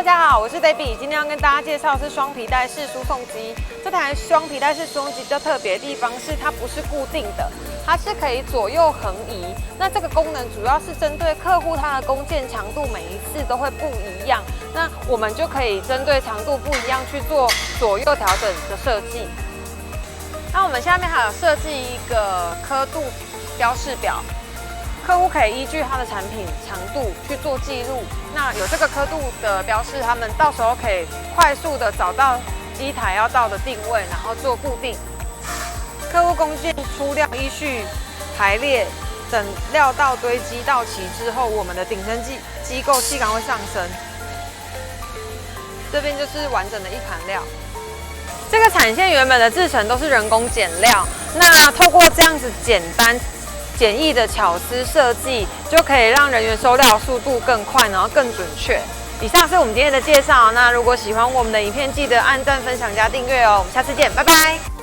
大家好，我是 Debbie， 今天要跟大家介绍的是双皮带式输送机。这台双皮带式输送机比较特别的地方是，它不是固定的，它是可以左右横移。那这个功能主要是针对客户他的工件强度每一次都会不一样，那我们就可以针对长度不一样去做左右调整的设计。那我们下面还有设计一个刻度标示表。客户可以依据他的产品长度去做记录，那有这个刻度的标示，他们到时候可以快速的找到机台要到的定位，然后做固定。客户工件出料依序排列，等料到堆积到齐之后，我们的顶升机构气缸会上升。这边就是完整的一盘料。这个产线原本的制成都是人工剪料，那透过这样子简易的巧思设计，就可以让人员收料速度更快，然后更准确。以上是我们今天的介绍。那如果喜欢我们的影片，记得按赞、分享加订阅哦。我们下次见，拜拜。